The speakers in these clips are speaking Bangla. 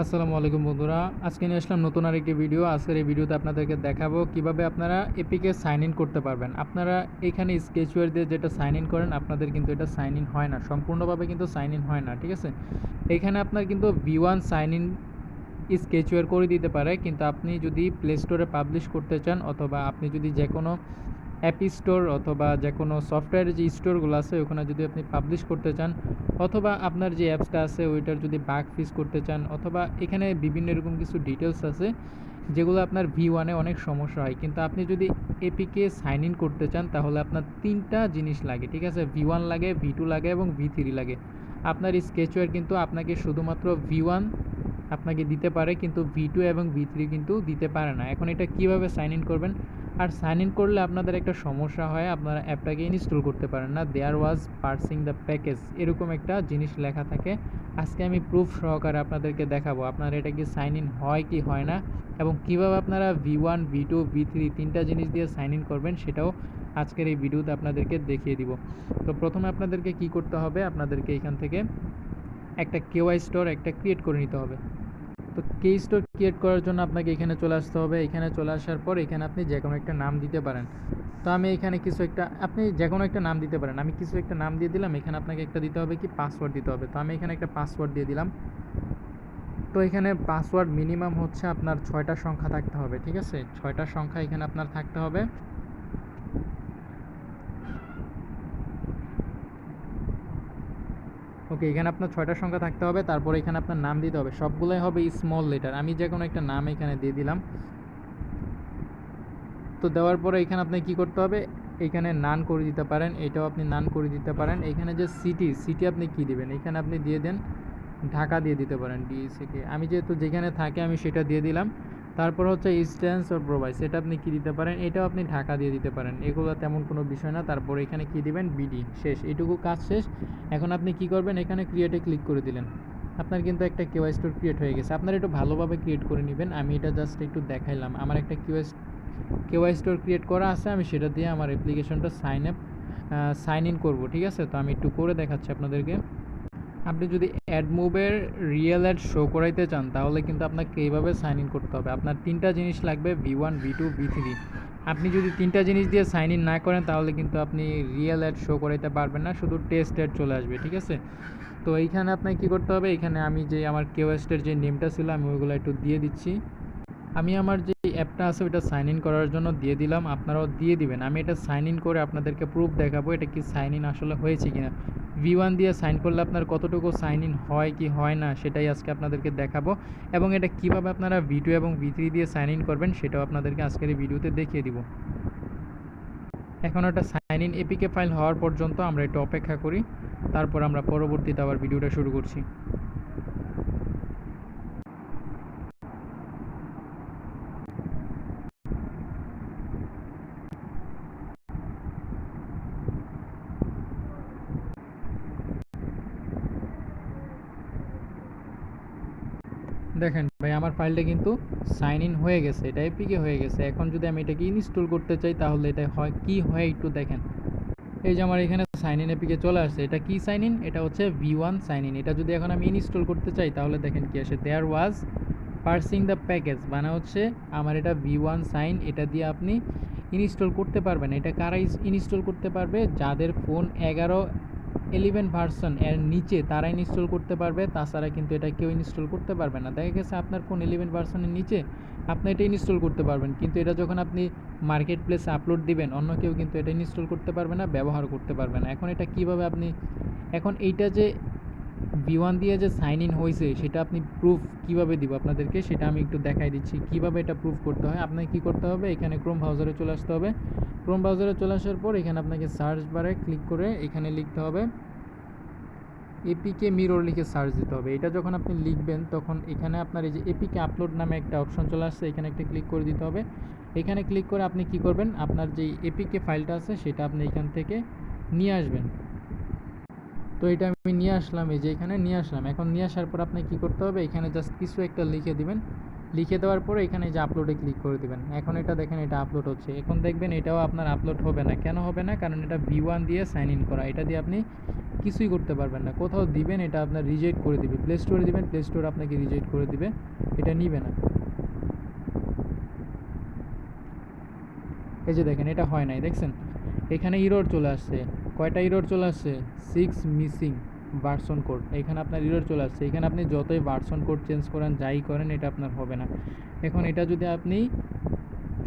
আসসালামু আলাইকুম বন্ধুরা, আজকে নিয়ে আসলাম নতুন আরেকটি ভিডিও। আজকের এই ভিডিওতে আপনাদেরকে দেখাবো কিভাবে আপনারা এপিকে সাইন ইন করতে পারবেন। আপনারা এখানে স্কেচওয়্যার দিয়ে যেটা সাইন ইন করেন, আপনাদের কিন্তু এটা সাইন ইন হয় না, সম্পূর্ণভাবে কিন্তু সাইন ইন হয় না, ঠিক আছে। এখানে আপনার কিন্তু V1 সাইন ইন স্কেচওয়্যার করে দিতে পারে, কিন্তু আপনি যদি প্লে স্টোরে পাবলিশ করতে চান অথবা আপনি যদি যে কোনো অ্যাপ স্টোর অথবা যে কোনো সফটওয়্যারের যে স্টোরগুলো আছে ওখানে যদি আপনি পাবলিশ করতে চান, অথবা আপনার যে অ্যাপসটা আছে ওইটার যদি বাগ ফিক্স করতে চান, অথবা এখানে বিভিন্ন এরকম কিছু ডিটেলস আছে যেগুলো আপনার V1-এ অনেক সমস্যা হয়। কিন্তু আপনি যদি এপিকে সাইন ইন করতে চান তাহলে আপনার তিনটা জিনিস লাগে, ঠিক আছে। V1 লাগে, V2 লাগে এবং V3 লাগে। আপনার স্কেচওয়্যার কিন্তু আপনাকে শুধুমাত্র V1 আপনাকে দিতে পারে, কিন্তু V2 এবং V3 কিন্তু দিতে পারে না। এখন এটা কিভাবে সাইন ইন করবেন? আর সাইন ইন করলে আপনাদের একটা সমস্যা হয়, আপনারা অ্যাপটাকে ইনস্টল করতে পারেন না। দেয়ার ওয়াজ পার্সিং দ্য প্যাকেজ, এরকম একটা জিনিস লেখা থাকে। আজকে আমি প্রুফ সহকারে আপনাদেরকে দেখাবো আপনারা এটা কি সাইন ইন হয় কি হয় না, এবং কিভাবে আপনারা V1 V2 V3 তিনটা জিনিস দিয়ে সাইন ইন করবেন সেটাও আজকের এই ভিডিওতে আপনাদেরকে দেখিয়ে দিব। তো প্রথমে আপনাদেরকে কি করতে হবে, আপনাদেরকে এখান থেকে একটা কেওয়াই স্টোর একটা ক্রিয়েট করে নিতে হবে। তো কে স্টোর ক্রিয়েট করার জন্য আপনাকে এখানে চলে আসতে হবে। এখানে চলে আসার পর এখানে আপনি যে কোনো একটা নাম দিতে পারেন। তো আমি এখানে কিছু একটা, আপনি যে কোনো একটা নাম দিতে পারেন, আমি কিছু একটা নাম দিয়ে দিলাম। এখানে আপনাকে একটা দিতে হবে কি, পাসওয়ার্ড দিতে হবে। তো আমি এখানে একটা পাসওয়ার্ড দিয়ে দিলাম। তো এখানে পাসওয়ার্ড মিনিমাম হচ্ছে আপনার 6টা সংখ্যা থাকতে হবে, ঠিক আছে। 6টা সংখ্যা এখানে আপনার থাকতে হবে। ওকে, এখানে আপনার 6টা সংখ্যা থাকতে হবে। তারপর এখানে আপনার নাম দিতে হবে, সবগুলোই হবে স্মল লেটার। আমি যে কোনো একটা নাম এখানে দিয়ে দিলাম। তো দেওয়ার পরে এখানে আপনি কি করতে হবে, এখানে নান করে দিতে পারেন, এটাও আপনি নান করে দিতে পারেন। এখানে যে সিটি আপনি কি দিবেন, এখানে আপনি দিয়ে দেন ঢাকা দিয়ে দিতে পারেন, DCK। আমি যেহেতু যেখানে থাকি আমি সেটা দিয়ে দিলাম। তারপর হচ্ছে ইনস্ট্যান্স অর প্রোভাইড, সেটা আপনি কি দিতে পারেন, এটাও আপনি ঢাকা দিয়ে দিতে পারেন। এগুলো তেমন কোনো বিষয় না। তারপর এখানে কি দিবেন, BD, শেষ। এইটুকু কাজ শেষ। এখন আপনি কি করবেন, এখানে ক্রিয়েটে ক্লিক করে দিলেন। আপনার কিন্তু একটা কেওয়াই স্টোর ক্রিয়েট হয়ে গেছে। আপনারা একটু ভালোভাবে ক্রিয়েট করে নেবেন। আমি এটা জাস্ট একটু দেখাইলাম। আমার একটা কেওয়াই স্টোর ক্রিয়েট করা আছে, আমি সেটা দিয়ে আমার অ্যাপ্লিকেশনটা সাইন ইন করবো, ঠিক আছে। তো আমি একটু করে দেখাচ্ছি আপনাদেরকে। আপনি যদি অ্যাড মুভের রিয়েল অ্যাড শো করাইতে চান তাহলে কিন্তু আপনাকে এইভাবে সাইন ইন করতে হবে। আপনার তিনটা জিনিস লাগবে, V1 V2 V3। আপনি যদি তিনটা জিনিস দিয়ে সাইন ইন না করেন তাহলে কিন্তু আপনি রিয়েল অ্যাড শো করাইতে পারবেন না, শুধু টেস্ট অ্যাড চলে আসবে, ঠিক আছে। তো এইখানে আপনাকে কী করতে হবে, এখানে আমি যে আমার কেওয়াইস্টের যে নেমটা ছিল আমি ওইগুলো একটু দিয়ে দিচ্ছি। আমি আমার যে অ্যাপটা আছে ওটা সাইন ইন করার জন্য দিয়ে দিলাম, আপনারাও দিয়ে দিবেন। আমি এটা সাইন ইন করে আপনাদেরকে প্রুফ দেখাবো এটা কি সাইন ইন আসলে হয়েছে কিনা। V1 দিয়ে সাইন করলে আপনার কতটুকু সাইন ইন হয় কি হয় না সেটাই আজকে আপনাদেরকে দেখাবো, এবং এটা কিভাবে আপনারা V2 এবং V3 দিয়ে সাইন ইন করবেন সেটাও আপনাদেরকে আজকের এই ভিডিওতে দেখিয়ে দিব। এখন একটা সাইন ইন এপিকে ফাইল হওয়ার পর্যন্ত আমরা একটু অপেক্ষা করি, তারপর আমরা পরবর্তীতে আবার ভিডিওটা শুরু করছি। দেখেন ভাই, আমার ফাইলটা কিন্তু সাইন ইন হয়ে গেছে, এটা এপিকে হয়ে গেছে। এখন যদি আমি এটাকে ইনস্টল করতে চাই তাহলে এটা হয় কি হয় একটু দেখেন। এই যে আমার এখানে সাইন ইন এপিকে চলে আসছে। এটা কি সাইন ইন, এটা হচ্ছে V1 সাইন ইন। এটা যদি এখন আমি ইনস্টল করতে চাই তাহলে দেখেন কি আসে, দেয়ার ওয়াজ পার্সিং দ্য প্যাকেজ, মানে হচ্ছে আমার এটা V1 সাইন, এটা দিয়ে আপনি ইনস্টল করতে পারবেন। এটা কারা ইনস্টল করতে পারবে, যাদের ফোন 11 ভার্সন এর নিচে তারা ইনস্টল করতে পারবে, তাছাড়া কিন্তু এটা কেউ ইনস্টল করতে পারবে না। দেখা গেছে আপনার ফোন 11 ভার্সনের নিচে, আপনি এটা ইনস্টল করতে পারবেন, কিন্তু এটা যখন আপনি মার্কেট প্লেসে আপলোড দিবেন অন্য কেউ কিন্তু এটা ইনস্টল করতে পারবে না, ব্যবহার করতে পারবে না। এখন এটা কিভাবে আপনি, এখন এইটা যে V1 দিয়ে যে সাইন ইন হয়েছে সেটা আপনি প্রুফ কিভাবে দিব আপনাদেরকে সেটা আমি একটু দেখাই দিচ্ছি কিভাবে এটা প্রুফ করতে হয়। আপনাকে কী করতে হবে, এখানে ক্রোম ব্রাউজারে চলে আসতে হবে। ক্রোম ব্রাউজারে চলে আসার পর এখানে আপনাকে সার্চ বারে ক্লিক করে এখানে লিখতে হবে এপিকে মিরর, লিখে সার্চ দিতে হবে। এটা যখন আপনি লিখবেন তখন এখানে আপনার এই যে এপিকে আপলোড নামে একটা অপশন চলে আসছে, এখানে একটা ক্লিক করে দিতে হবে। এখানে ক্লিক করে আপনি কি করবেন, আপনার যেই এপিকে ফাইলটা আছে সেটা আপনি এখান থেকে নিয়ে আসবেন। তো এটা আমি নিয়ে আসলাম, এই যে এখানে নিয়ে আসলাম। এখন নিয়ে আসার পর আপনি কি করতে হবে, এখানে জাস্ট কিছু একটা লিখে দিবেন। লিখে দেওয়ার পরে এখানে যে আপলোডে ক্লিক করে দেবেন। এখন এটা দেখেন এটা আপলোড হচ্ছে। এখন দেখবেন এটাও আপনার আপলোড হবে না। কেন হবে না? কারণ এটা V1 দিয়ে সাইন ইন করা। এটা দিয়ে আপনি কিছুই করতে পারবেন না। কোথাও দিবেন এটা আপনার রিজেক্ট করে দিবে। প্লে স্টোরে দিবেন, প্লে স্টোর আপনাকে রিজেক্ট করে দিবে, এটা নিবে না। এই যে দেখেন এটা হয় নাই, দেখছেন এখানে ইরর চলে আসছে। কয়টা ইরর চলে আসছে? 6 মিসিং ভার্সন কোড। এখানে আপনার ইরর চলে আসছে। এখানে আপনি যতই ভার্সন কোড চেঞ্জ করেন, যাই করেন, এটা আপনার হবে না। এখন এটা যদি আপনি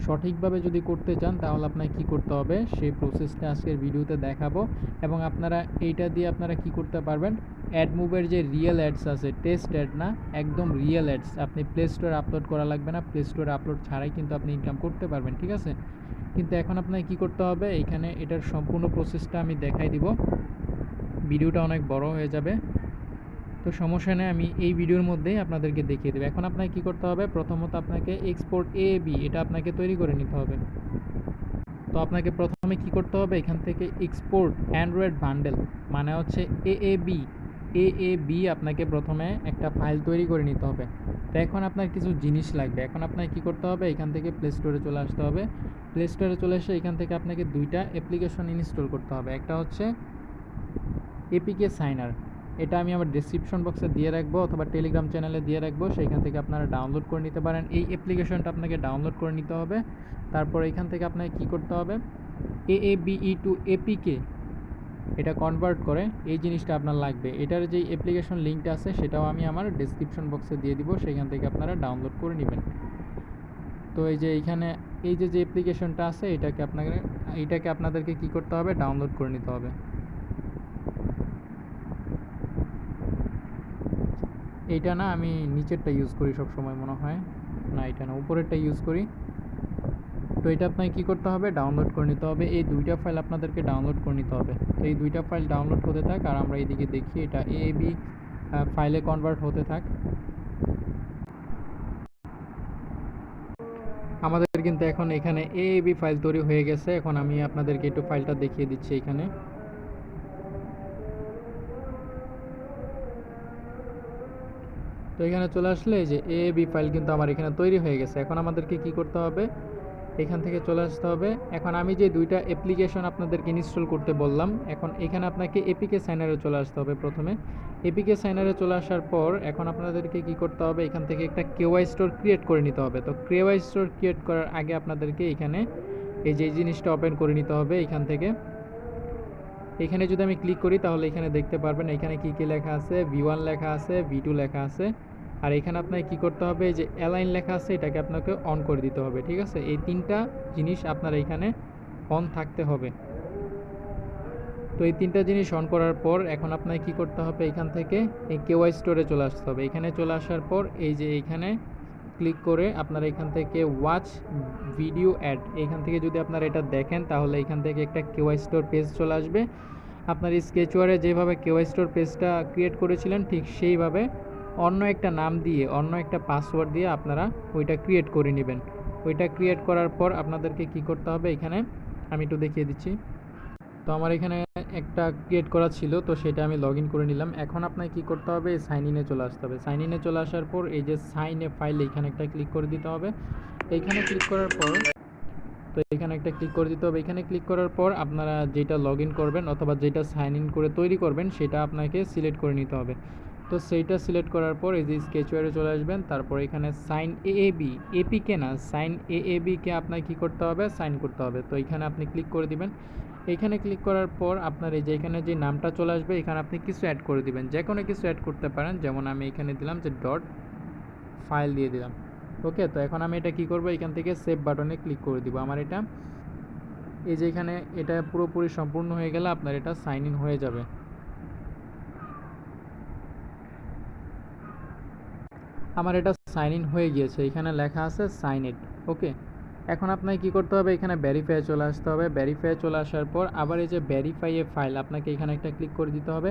সঠিকভাবে যদি করতে চান তাহলে আপনাকে কী করতে হবে সেই প্রসেসটা আজকের ভিডিওতে দেখাবো। এবং আপনারা এইটা দিয়ে আপনারা কি করতে পারবেন, অ্যাডমুভের যে রিয়েল অ্যাডস আছে, টেস্ট অ্যাড না, একদম রিয়েল অ্যাডস আপনি প্লে স্টোরে আপলোড করা লাগবে না। প্লে স্টোরে আপলোড ছাড়াই কিন্তু আপনি ইনকাম করতে পারবেন, ঠিক আছে? কিন্তু এখন আপনাকে কী করতে হবে, এখানে এটার সম্পূর্ণ প্রসেসটা আমি দেখাই দিব। ভিডিওটা অনেক বড় হয়ে যাবে, তো সমস্যা নেই, আমি এই ভিডিওর মধ্যেই আপনাদেরকে দেখিয়ে দেবো। এখন আপনাকে কী করতে হবে, প্রথমত আপনাকে এক্সপোর্ট AAB এটা আপনাকে তৈরি করে নিতে হবে। তো আপনাকে প্রথমে কি করতে হবে, এখান থেকে এক্সপোর্ট অ্যান্ড্রয়েড বান্ডেল মানে হচ্ছে AAB আপনাকে প্রথমে একটা ফাইল তৈরি করে নিতে হবে। তো এখন আপনার কিছু জিনিস লাগবে। এখন আপনাকে কী করতে হবে, এখান থেকে প্লে স্টোরে চলে আসতে হবে। প্লে স্টোরে চলে এসে এখান থেকে আপনাকে দুইটা অ্যাপ্লিকেশন ইনস্টল করতে হবে। একটা হচ্ছে APK সাইনার, এটা আমি আমার ডেসক্রিপশন বক্সে দিয়ে রাখবো অথবা টেলিগ্রাম চ্যানেলে দিয়ে রাখবো, সেইখান থেকে আপনারা ডাউনলোড করে নিতে পারেন। এই অ্যাপ্লিকেশনটা আপনাকে ডাউনলোড করে নিতে হবে। তারপর এখান থেকে আপনাকে কী করতে হবে, AABE টু APK এটা কনভার্ট করে এই জিনিসটা আপনার লাগবে। এটার যেই অ্যাপ্লিকেশন লিঙ্কটা আছে সেটাও আমি আমার ডেসক্রিপশন বক্সে দিয়ে দিব, সেখান থেকে আপনারা ডাউনলোড করে নেবেন। তো এই যে এইখানে এই যে অ্যাপ্লিকেশনটা আছে এটাকে আপনাদেরকে কী করতে হবে, ডাউনলোড করে নিতে হবে। এইটা না, আমি নিচেরটা ইউজ করি সব সময়, মনে হয় না এটা না, উপরেরটা ইউজ করি। তো এটা আপনাকে কী করতে হবে, ডাউনলোড করে নিতে হবে। এই দুইটা ফাইল আপনাদেরকে ডাউনলোড করে নিতে হবে। তো এই দুইটা ফাইল ডাউনলোড হতে থাক আর আমরা এইদিকে দেখি এটা AAB ফাইলে কনভার্ট হতে থাক। আমাদের কিন্তু এখন এখানে AAB ফাইল তৈরি হয়ে গেছে। এখন আমি আপনাদেরকে একটু ফাইলটা দেখিয়ে দিচ্ছি। এখানে তো এখানে চলে আসলে এই যে AAB ফাইল কিন্তু আমার এখানে তৈরি হয়ে গেছে। এখন আমাদেরকে কি করতে হবে, এখান থেকে চলে আসতে হবে। এখন আমি যে দুইটা অ্যাপ্লিকেশন আপনাদেরকে ইনস্টল করতে বললাম, এখন এখানে আপনাকে APK সাইনারে চলে আসতে হবে। প্রথমে APK সাইনারে চলে আসার পর এখন আপনাদেরকে কি করতে হবে, এখান থেকে একটা KY স্টোর ক্রিয়েট করে নিতে হবে। তো KY স্টোর ক্রিয়েট করার আগে আপনাদেরকে এখানে এই যে জিনিসটা ওপেন করে নিতে হবে। এখান থেকে এখানে যদি আমি ক্লিক করি তাহলে এখানে দেখতে পারবেন এখানে কি কি লেখা আছে, V1 লেখা আছে, V2 লেখা আছে। আর এখানে আপনাকে কী করতে হবে, যে অ্যালাইন লেখা আছে এটাকে আপনাকে অন করে দিতে হবে, ঠিক আছে? এই তিনটা জিনিস আপনার এখানে অন থাকতে হবে। তো এই তিনটা জিনিস অন করার পর এখন আপনাকে কী করতে হবে, এখান থেকে এই KY স্টোরে চলে আসতে হবে। এখানে চলে আসার পর এই যে এইখানে ক্লিক করে আপনারা এখান থেকে ওয়াচ ভিডিও অ্যাড, এখান থেকে যদি আপনারা এটা দেখেন তাহলে এখান থেকে একটা KY স্টোর পেজ চলে আসবে। আপনার স্কেচওয়ারে যেভাবে KY স্টোর পেজটা ক্রিয়েট করেছিলেন ঠিক সেইভাবে অন্য একটা নাম দিয়ে, অন্য একটা পাসওয়ার্ড দিয়ে আপনারা ওইটা ক্রিয়েট করে নেবেন। ওইটা ক্রিয়েট করার পর আপনাদেরকে কি করতে হবে, এখানে আমি একটু দেখিয়ে দিচ্ছি। তো আমার এখানে একটা ক্রিয়েট করা ছিল, তো সেটা আমি লগ ইন করে নিলাম। এখন আপনাকে কী করতে হবে, সাইন ইনে চলে আসতে হবে। সাইন ইনে চলে আসার পর এই যে সাইন এ ফাইল এখানে একটা ক্লিক করে দিতে হবে। এইখানে ক্লিক করার পর তো এখানে একটা ক্লিক করে দিতে হবে। এখানে ক্লিক করার পর আপনারা যেটা লগ ইন করবেন অথবা যেটা সাইন ইন করে তৈরি করবেন সেটা আপনাকে সিলেক্ট করে নিতে হবে। তো সেইটা সিলেক্ট করার পর এই যে স্কেচওয়ারে চলে আসবেন। তারপর এখানে সাইন AAB, APK না, সাইন AABকে আপনাকে কী করতে হবে, সাইন করতে হবে। তো এখানে আপনি ক্লিক করে দিবেন। এইখানে ক্লিক করার পর আপনার এই যে এখানে যে নামটা চলে আসবে এখানে আপনি কিছু অ্যাড করে দিবেন, যে কোনো কিছু অ্যাড করতে পারেন। যেমন আমি এখানে দিলাম যে ডট ফাইল দিয়ে দিলাম। ওকে, তো এখন আমি এটা কি করব, এখান থেকে সেভ বাটনে ক্লিক করে দিব। আমার এটা এই যে এখানে এটা পুরোপুরি সম্পূর্ণ হয়ে গেলে আপনার এটা সাইন ইন হয়ে যাবে। আমার এটা সাইন ইন হয়ে গিয়েছে, এখানে লেখা আছে সাইন ইট। ওকে, এখন আপনাকে কী করতে হবে, এখানে ভেরিফাই চলে আসতে হবে। ভেরিফাই চলে আসার পর আবার এই যে ভেরিফাই এ ফাইল আপনাকে এখানে একটা ক্লিক করে দিতে হবে।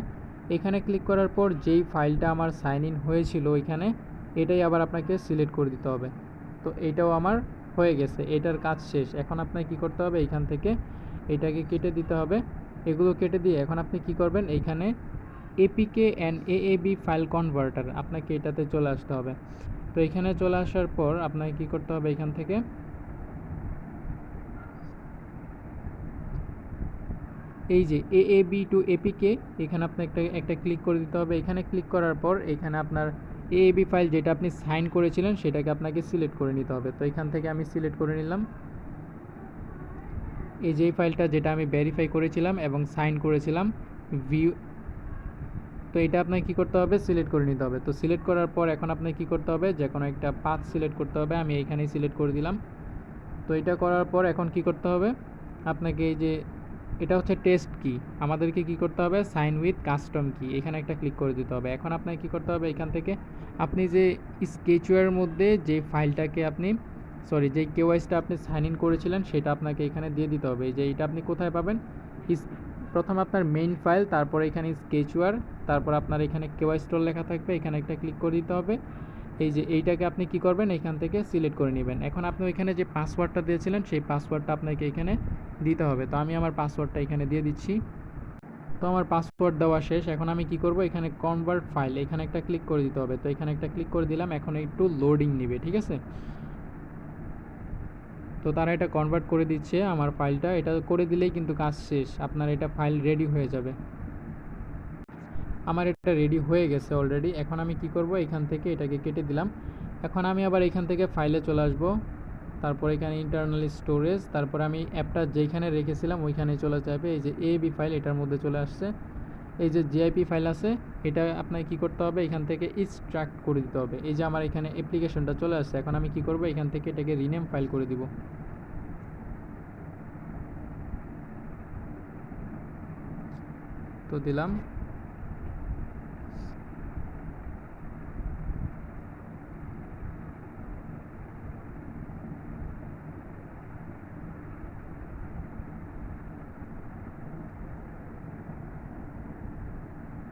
এখানে ক্লিক করার পর যেই ফাইলটা আমার সাইন ইন হয়েছিল এখানে, এটাই আবার আপনাকে সিলেক্ট করে দিতে হবে। তো এইটাও আমার হয়ে গেছে, এটার কাজ শেষ। এখন আপনাকে কী করতে হবে, এখান থেকে এটাকে কেটে দিতে হবে। এগুলো কেটে দিয়ে এখন আপনি কি করবেন, এইখানে APK and AAB file converter আপনাকে এটাতে চলে আসতে হবে। তো এখানে চলে আসার পর আপনাকে কী করতে হবে, এখান থেকে এই যে AAB টু APK এখানে আপনি একটা ক্লিক করে দিতে হবে। এখানে ক্লিক করার পর এখানে আপনার AAB ফাইল যেটা আপনি সাইন করেছিলেন সেটাকে আপনাকে সিলেক্ট করে নিতে হবে। তো এখান থেকে আমি সিলেক্ট করে নিলাম এই যে ফাইলটা যেটা আমি ভেরিফাই করেছিলাম এবং সাইন করেছিলাম ভিউ। তো এটা আপনাকে কী করতে হবে, সিলেক্ট করে নিতে হবে। তো সিলেক্ট করার পর এখন আপনাকে কী করতে হবে, যে কোনো একটা পাথ সিলেক্ট করতে হবে। আমি এইখানেই সিলেক্ট করে দিলাম। তো এটা করার পর এখন কি করতে হবে আপনাকে, এই যে এটা হচ্ছে টেস্ট কি, আমাদেরকে কি করতে হবে, সাইন উইথ কাস্টম কি, এখানে একটা ক্লিক করে দিতে হবে। এখন আপনাকে কি করতে হবে, এখান থেকে আপনি যে স্কেচওয়্যারের মধ্যে যে ফাইলটাকে আপনি যে কেওয়াইসিটা আপনি সাইন ইন করেছিলেন সেটা আপনাকে এখানে দিয়ে দিতে হবে। এই যে এটা আপনি কোথায় পাবেন, প্রথম আপনার মেইন ফাইল, তারপরে এখানে স্কেচওয়্যার, তারপর আপনার এখানে কেওয়াই স্টোর লেখা থাকবে, এখানে একটা ক্লিক করে দিতে হবে। এই যে এইটাকে আপনি কি করবেন, এখান থেকে সিলেক্ট করে নেবেন। এখন আপনি ওইখানে যে পাসওয়ার্ডটা দিয়েছিলেন সেই পাসওয়ার্ডটা আপনাকে এখানে দিতে হবে। তো আমি আমার পাসওয়ার্ডটা এখানে দিয়ে দিচ্ছি। তো আমার পাসওয়ার্ড দেওয়া শেষ। এখন আমি কি করব, এখানে কনভার্ট ফাইল এখানে একটা ক্লিক করে দিতে হবে। তো এখানে একটা ক্লিক করে দিলাম। এখন একটু লোডিং নেবে, ঠিক আছে। তো তারা এটা কনভার্ট করে দিচ্ছে আমার ফাইলটা। এটা করে দিলেই কিন্তু কাজ শেষ, আপনার এটা ফাইল রেডি হয়ে যাবে। আমার এটা রেডি হয়ে গেছে অলরেডি। এখন আমি কি করব, এখান থেকে এটাকে কেটে দিলাম। এখন আমি আবার এখান থেকে ফাইলে চলে আসব, তারপর এখানে ইন্টারনাল স্টোরেজ, তারপর আমি অ্যাপটা যেখানে রেখেছিলাম ওইখানে চলে যাবে। এই যে এবি ফাইল এটার মধ্যে চলে আসছে। এই যে জিআইপি ফাইল আছে এটা আপনাকে কী করতে হবে, এখান থেকে এক্সট্রাক্ট করে দিতে হবে। এই যে আমার এখানে অ্যাপ্লিকেশনটা চলে আসছে। এখন আমি কি করব, এখান থেকে এটাকে রিনেম ফাইল করে দিব। তো দিলাম।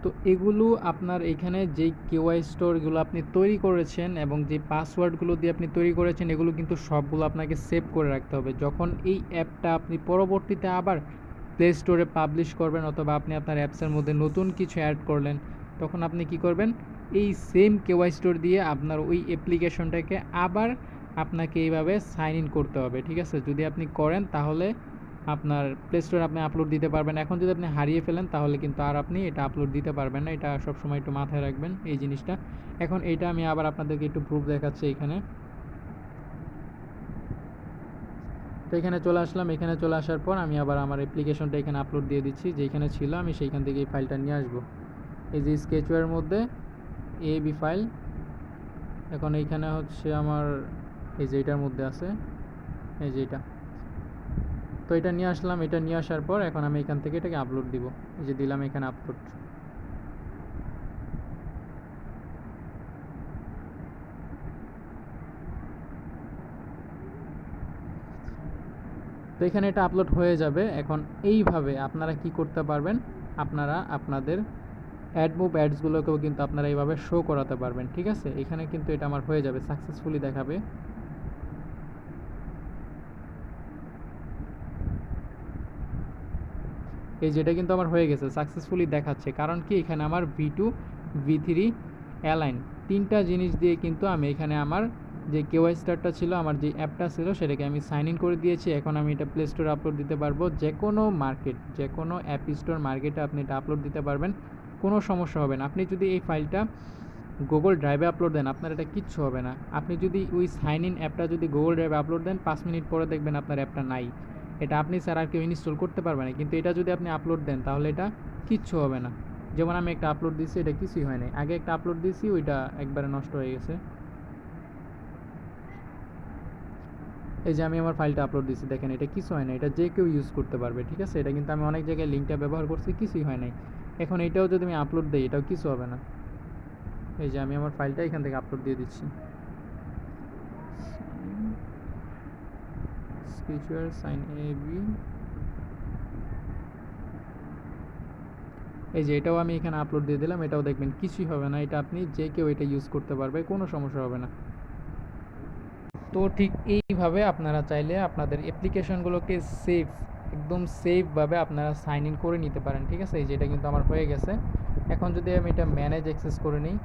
তো এগুলো আপনার এখানে যেই কেওয়াই স্টোরগুলো আপনি তৈরি করেছেন এবং যে পাসওয়ার্ডগুলো দিয়ে আপনি তৈরি করেছেন এগুলো কিন্তু সবগুলো আপনাকে সেভ করে রাখতে হবে। যখন এই অ্যাপটা আপনি পরবর্তীতে আবার প্লে স্টোরে পাবলিশ করবেন অথবা আপনি আপনার অ্যাপসের মধ্যে নতুন কিছু অ্যাড করলেন, তখন আপনি কি করবেন, এই সেম কেওয়াই স্টোর দিয়ে আপনার ওই অ্যাপ্লিকেশনটাকে আবার আপনাকে এইভাবে সাইন ইন করতে হবে, ঠিক আছে। যদি আপনি করেন তাহলে আপনার প্লে স্টোরে আপনি আপলোড দিতে পারবেন। এখন যদি আপনি হারিয়ে ফেলেন তাহলে কিন্তু আর আপনি এটা আপলোড দিতে পারবেন না। এটা সবসময় একটু মাথায় রাখবেন এই জিনিসটা। এখন এইটা আমি আবার আপনাদেরকে একটু প্রুফ দেখাচ্ছি এখানে। তো এখানে চলে আসলাম। এখানে চলে আসার পর আমি আবার আমার অ্যাপ্লিকেশনটা এখানে আপলোড দিয়ে দিচ্ছি, যেখানে ছিল আমি সেইখান থেকে এই ফাইলটা নিয়ে আসবো। এই যে স্কেচওয়্যারের মধ্যে এবি ফাইল, এখন এইখানে হচ্ছে আমার এই যে এটার মধ্যে আছে, এই যে এটা। তো এটা নিয়ে আসলাম। এটা নিয়ে আসার পর এখন আমি এখান থেকে এটাকে আপলোড দিব। এই যে দিলাম এখানে আপলোড। তো এখানে এটা আপলোড হয়ে যাবে। এখন এইভাবে আপনারা কি করতে পারবেন, আপনারা আপনাদের অ্যাড মুভ অ্যাডসগুলোকেও কিন্তু আপনারা এইভাবে শো করাতে পারবেন, ঠিক আছে। এখানে কিন্তু এটা আমার হয়ে যাবে, সাকসেসফুলি দেখাবে। এই যেটা কিন্তু আমার হয়ে গেছে, সাকসেসফুলি দেখাচ্ছে। কারণ কি, এখানে আমার V2 V3 অ্যালাইন তিনটা জিনিস দিয়ে কিন্তু আমি এখানে আমার যে কেওয়াই স্টারটা ছিল, আমার যে অ্যাপটা ছিল সেটাকে আমি সাইন ইন করে দিয়েছি। এখন আমি এটা প্লে স্টোরে আপলোড দিতে পারবো। যে কোনো মার্কেট, যে কোনো অ্যাপ স্টোর মার্কেটে আপনি এটা আপলোড দিতে পারবেন, কোনো সমস্যা হবে না। আপনি যদি এই ফাইলটা গুগল ড্রাইভে আপলোড দেন আপনার এটা কিচ্ছু হবে না। আপনি যদি ওই সাইন ইন অ্যাপটা যদি গুগল ড্রাইভে আপলোড দেন 5 মিনিট পরে দেখবেন আপনার অ্যাপটা নাই। এটা আপনি স্যার আর কেউ ইনস্টল করতে পারবে না। কিন্তু এটা যদি আপনি আপলোড দেন তাহলে এটা কিচ্ছু হবে না। যেমন আমি একটা আপলোড দিয়েছি, এটা কিছুই হয় নাই। আগে একটা আপলোড দিয়েছি, ওইটা একবারে নষ্ট হয়ে গেছে। এই যে আমি আমার ফাইলটা আপলোড দিয়েছি, দেখেন এটা কিছু হয় না। এটা যে কেউ ইউজ করতে পারবে, ঠিক আছে। এটা কিন্তু আমি অনেক জায়গায় লিঙ্কটা ব্যবহার করছি, কিছুই হয় নাই। এখন এটাও যদি আমি আপলোড দিই এটাও কিছু হবে না। এই যে আমি আমার ফাইলটা এখান থেকে আপলোড দিয়ে দিচ্ছি। স্কেচওয়্যার সাইন এবি, এই যে এটাও আমি এখানে আপলোড দিয়ে দিলাম। এটাও দেখবেন কিছুই হবে না। এটা আপনি যে কেউ এটা ইউজ করতে পারবে, কোনো সমস্যা হবে না। তো ঠিক এইভাবে আপনারা চাইলে আপনাদের অ্যাপ্লিকেশনগুলোকে একদম সেফভাবে আপনারা সাইন ইন করে নিতে পারেন, ঠিক আছে। এই যে এটা কিন্তু আমার হয়ে গেছে। এখন যদি আমি এটা ম্যানেজ অ্যাক্সেস করে নিই,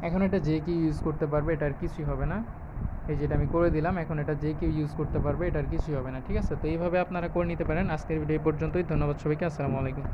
এখন এটা যে কেউ ইউজ করতে পারবে, এটা আর কিছুই হবে না। এই যেটা আমি করে দিলাম, এখন এটা যে কেউ ইউজ করতে পারবে, এটা আর কিছুই হবে না। ঠিক আছে, তো এইভাবে আপনারা করে নিতে পারেন। আজকের ভিডিও এই পর্যন্তই। ধন্যবাদ সবাইকে। আসসালামু আলাইকুম।